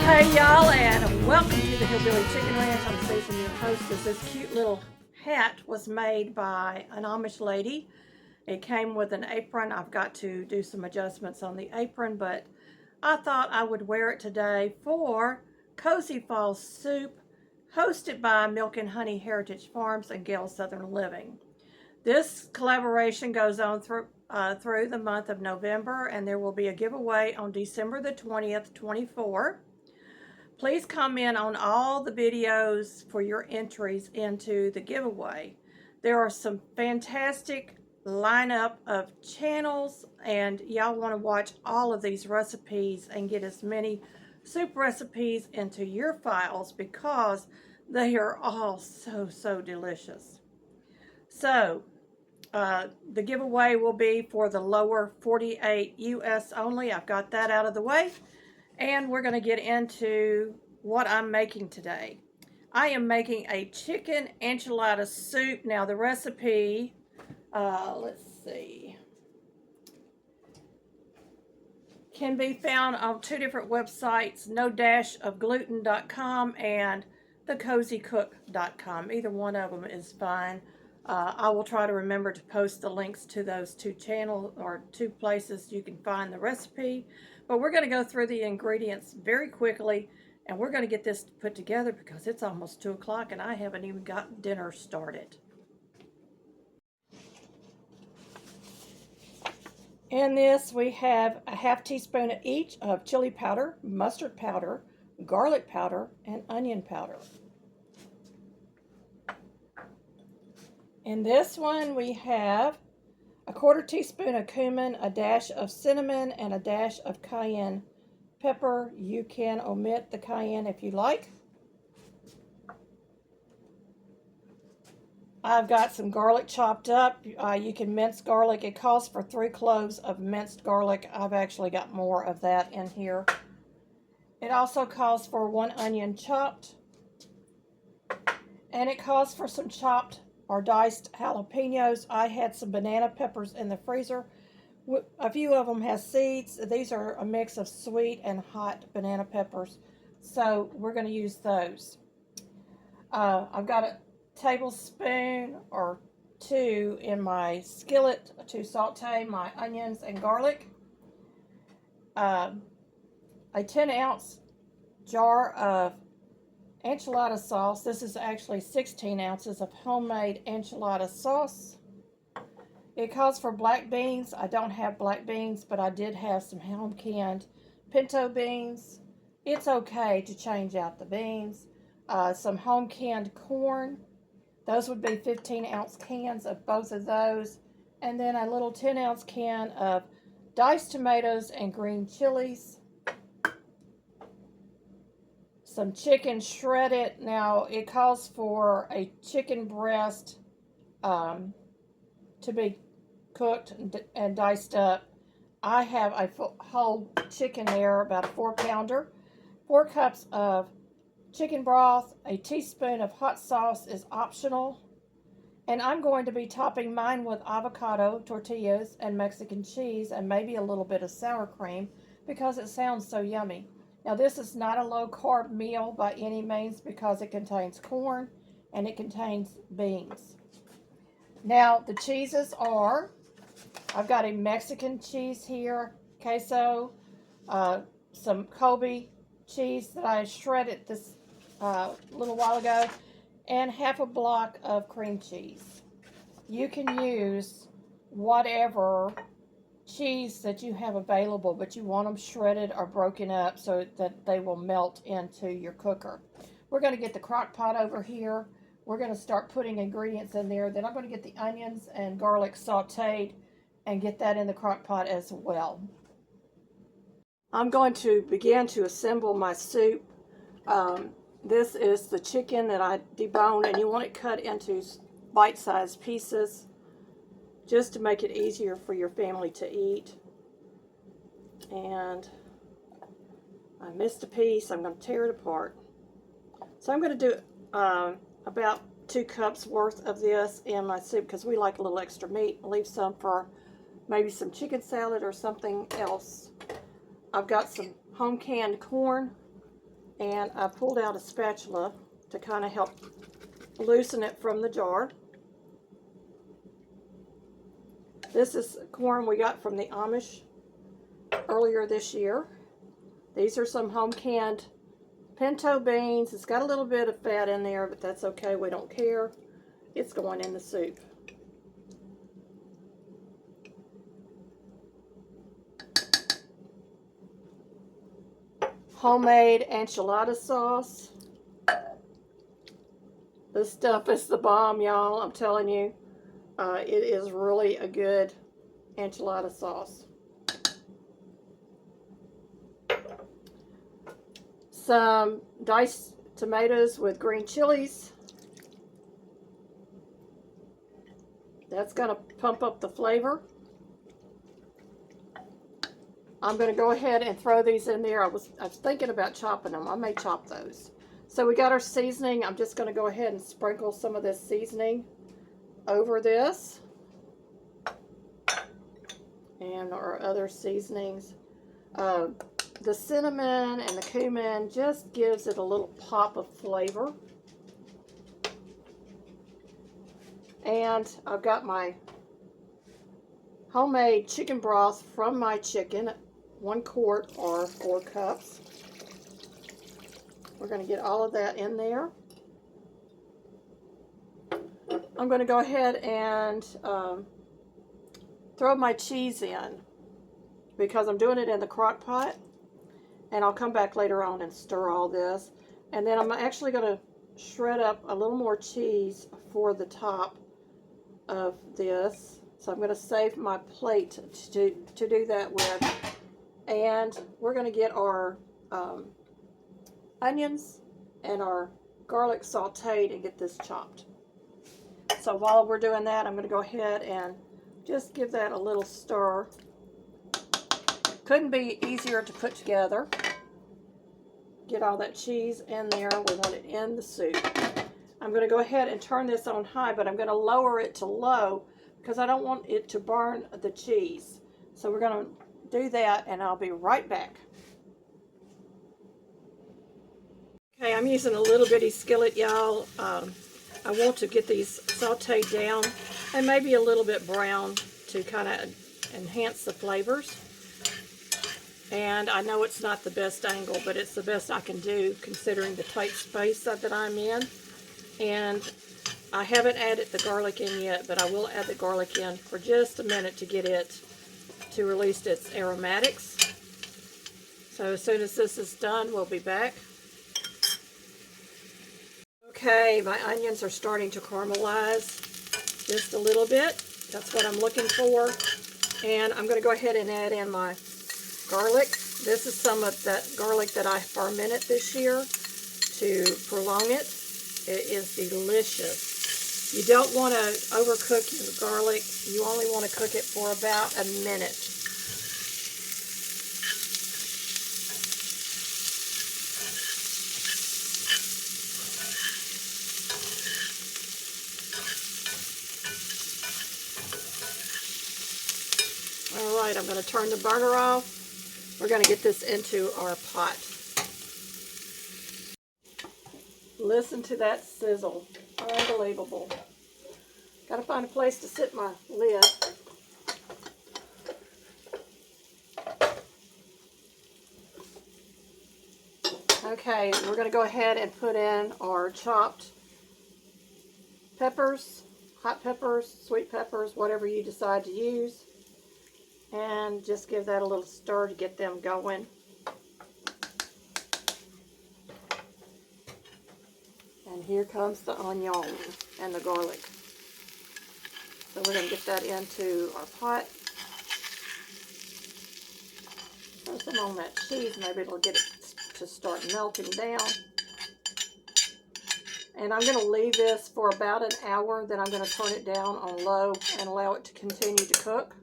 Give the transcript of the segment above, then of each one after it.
Hey y'all, and welcome to the Hillbilly Chicken Ranch. I'm Susan, your hostess. This cute little hat was made by an Amish lady. It came with an apron. I've got to do some adjustments on the apron, but I thought I would wear it today for Cozy Fall Soup, hosted by Milk and Honey Heritage Farms and Gail Southern Living. This collaboration goes on through the month of November, and there will be a giveaway on December the 20th, 24. Please comment on all the videos for your entries into the giveaway. There are some fantastic lineup of channels, and y'all want to watch all of these recipes and get as many soup recipes into your files because they are all so delicious. So the giveaway will be for the lower 48 US only. I've got that out of the way. And we're going to get into what I'm making today. I am making a chicken enchilada soup. Now the recipe, let's see, can be found on two different websites, no-of-gluten.com and thecozycook.com. Either one of them is fine. I will try to remember to post the links to those two channels or two places you can find the recipe. But we're going to go through the ingredients very quickly, and we're going to get this put together because it's almost 2 o'clock and I haven't even gotten dinner started. In this, we have a half teaspoon each of chili powder, mustard powder, garlic powder, and onion powder. In this one, we have a 1/4 teaspoon of cumin, a dash of cinnamon, and a dash of cayenne pepper. You can omit the cayenne if you like. I've got some garlic chopped up. You can mince garlic. It calls for 3 cloves of minced garlic. I've actually got more of that in here. It also calls for 1 onion chopped. And it calls for some chopped or diced jalapenos. I had some banana peppers in the freezer. A few of them have seeds. These are a mix of sweet and hot banana peppers, so we're going to use those. I've got a tablespoon or 2 in my skillet to saute my onions and garlic. A 10-ounce jar of enchilada sauce. This is actually 16 ounces of homemade enchilada sauce. It calls for black beans. I don't have black beans, but I did have some home canned pinto beans. It's okay to change out the beans. Some home canned corn. Those would be 15-ounce cans of both of those. And then a little 10-ounce can of diced tomatoes and green chilies. Some chicken shredded. Now it calls for a chicken breast to be cooked and diced up. I have a whole chicken there, about a 4-pounder. 4 cups of chicken broth. A teaspoon of hot sauce is optional. And I'm going to be topping mine with avocado tortillas and Mexican cheese and maybe a little bit of sour cream because it sounds so yummy. Now this is not a low-carb meal by any means because it contains corn and it contains beans. Now the cheeses are, I've got a Mexican cheese here, queso, some Kobe cheese that I shredded this little while ago, and half a block of cream cheese. You can use whatever cheese that you have available, but you want them shredded or broken up so that they will melt into your cooker. We're going to get the crock pot over here. We're going to start putting ingredients in there. Then I'm going to get the onions and garlic sauteed and get that in the crock pot as well. I'm going to begin to assemble my soup. This is the chicken that I deboned, and you want it cut into bite-sized pieces just to make it easier for your family to eat. And I missed a piece. I'm going to tear it apart. So I'm going to do about 2 cups worth of this in my soup because we like a little extra meat. Leave some for maybe some chicken salad or something else. I've got some home canned corn. And I pulled out a spatula to kind of help loosen it from the jar. This is corn we got from the Amish earlier this year. These are some home canned pinto beans. It's got a little bit of fat in there, but that's okay. We don't care. It's going in the soup. Homemade enchilada sauce. This stuff is the bomb, y'all. I'm telling you. It is really a good enchilada sauce. Some diced tomatoes with green chilies. That's going to pump up the flavor. I'm going to go ahead and throw these in there. I was thinking about chopping them. I may chop those. So we got our seasoning. I'm just going to go ahead and sprinkle some of this seasoning over this. And our other seasonings. The cinnamon and the cumin just gives it a little pop of flavor. And I've got my homemade chicken broth from my chicken, 1 quart or 4 cups. We're going to get all of that in there. I'm going to go ahead and throw my cheese in because I'm doing it in the crock pot. And I'll come back later on and stir all this. And then I'm actually going to shred up a little more cheese for the top of this. So I'm going to save my plate to do that with. And we're going to get our onions and our garlic sauteed and get this chopped. So while we're doing that, I'm going to go ahead and just give that a little stir. Couldn't be easier to put together. Get all that cheese in there. We want it in the soup. I'm going to go ahead and turn this on high, but I'm going to lower it to low because I don't want it to burn the cheese. So we're going to do that, and I'll be right back. Okay, I'm using a little bitty skillet, y'all. I want to get these sauteed down and maybe a little bit brown to kind of enhance the flavors. And I know it's not the best angle, but it's the best I can do considering the tight space that I'm in. And I haven't added the garlic in yet, but I will add the garlic in for just a minute to get it to release its aromatics. So as soon as this is done, we'll be back. Okay, my onions are starting to caramelize just a little bit. That's what I'm looking for. And I'm going to go ahead and add in my garlic. This is some of that garlic that I fermented this year to prolong it. It is delicious. You don't want to overcook your garlic. You only want to cook it for about a minute. All right, I'm going to turn the burner off. We're going to get this into our pot. Listen to that sizzle. Unbelievable. Got to find a place to sit my lid. Okay, we're going to go ahead and put in our chopped peppers, hot peppers, sweet peppers, whatever you decide to use. And just give that a little stir to get them going. And here comes the onion and the garlic. So we're going to get that into our pot. Throw some on that cheese. Maybe it'll get it to start melting down. And I'm going to leave this for about an hour. Then I'm going to turn it down on low and allow it to continue to cook.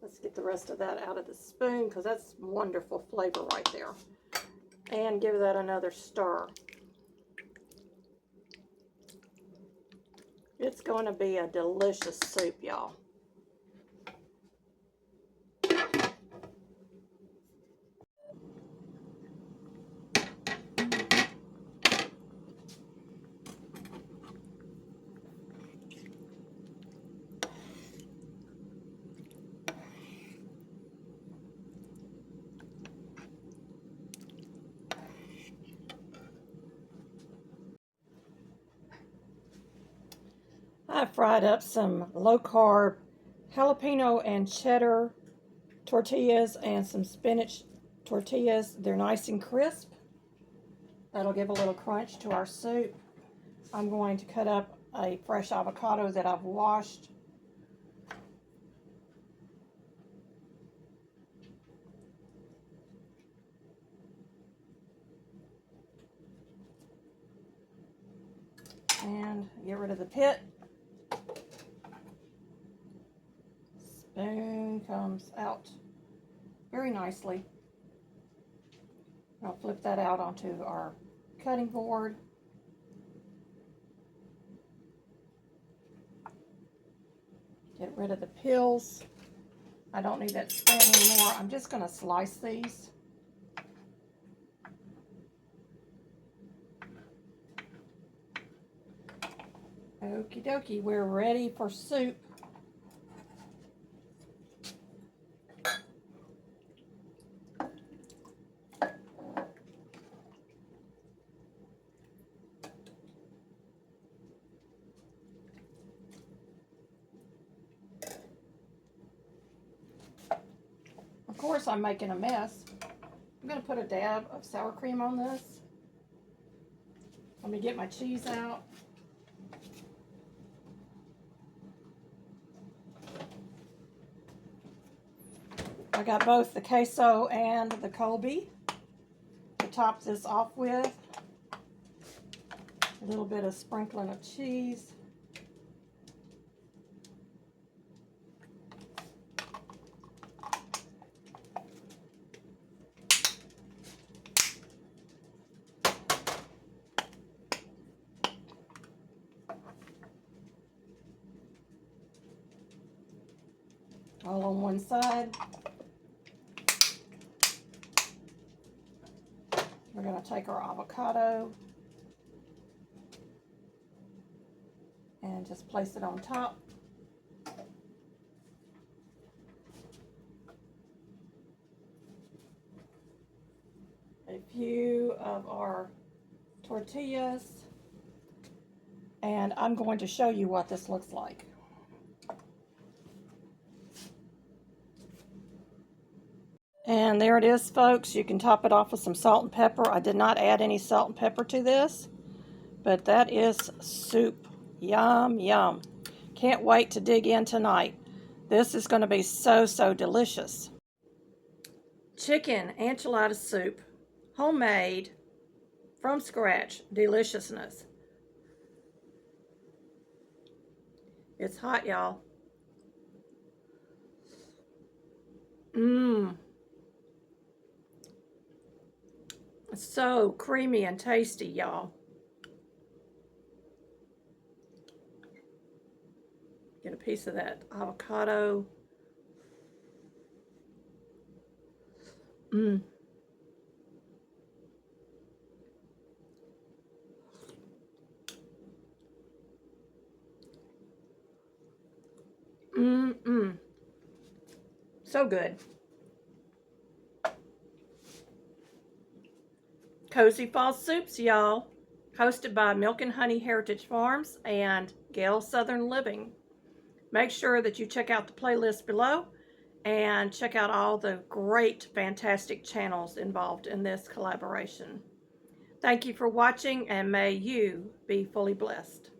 Let's get the rest of that out of the spoon because that's wonderful flavor right there. And give that another stir. It's going to be a delicious soup, y'all. I fried up some low-carb jalapeno and cheddar tortillas and some spinach tortillas. They're nice and crisp. That'll give a little crunch to our soup. I'm going to cut up a fresh avocado that I've washed. And get rid of the pit. Spoon comes out very nicely. I'll flip that out onto our cutting board. Get rid of the peels. I don't need that spoon anymore. I'm just going to slice these. Okie dokie, we're ready for soup. Of course, I'm making a mess. I'm going to put a dab of sour cream on this. Let me get my cheese out. I got both the queso and the Colby to top this off with. A little bit of sprinkling of cheese. All on one side. We're going to take our avocado and just place it on top. A few of our tortillas, and I'm going to show you what this looks like. And there it is, folks. You can top it off with some salt and pepper. I did not add any salt and pepper to this, but that is soup. Yum, yum. Can't wait to dig in tonight. This is going to be so, so delicious. Chicken enchilada soup. Homemade, from scratch, deliciousness. It's hot, y'all. Mmm. It's so creamy and tasty, y'all. Get a piece of that avocado. Mmm. Mmm. So good. Cozy Fall Soups, y'all. Hosted by Milk and Honey Heritage Farms and Gail Southern Living. Make sure that you check out the playlist below and check out all the great, fantastic channels involved in this collaboration. Thank you for watching, and may you be fully blessed.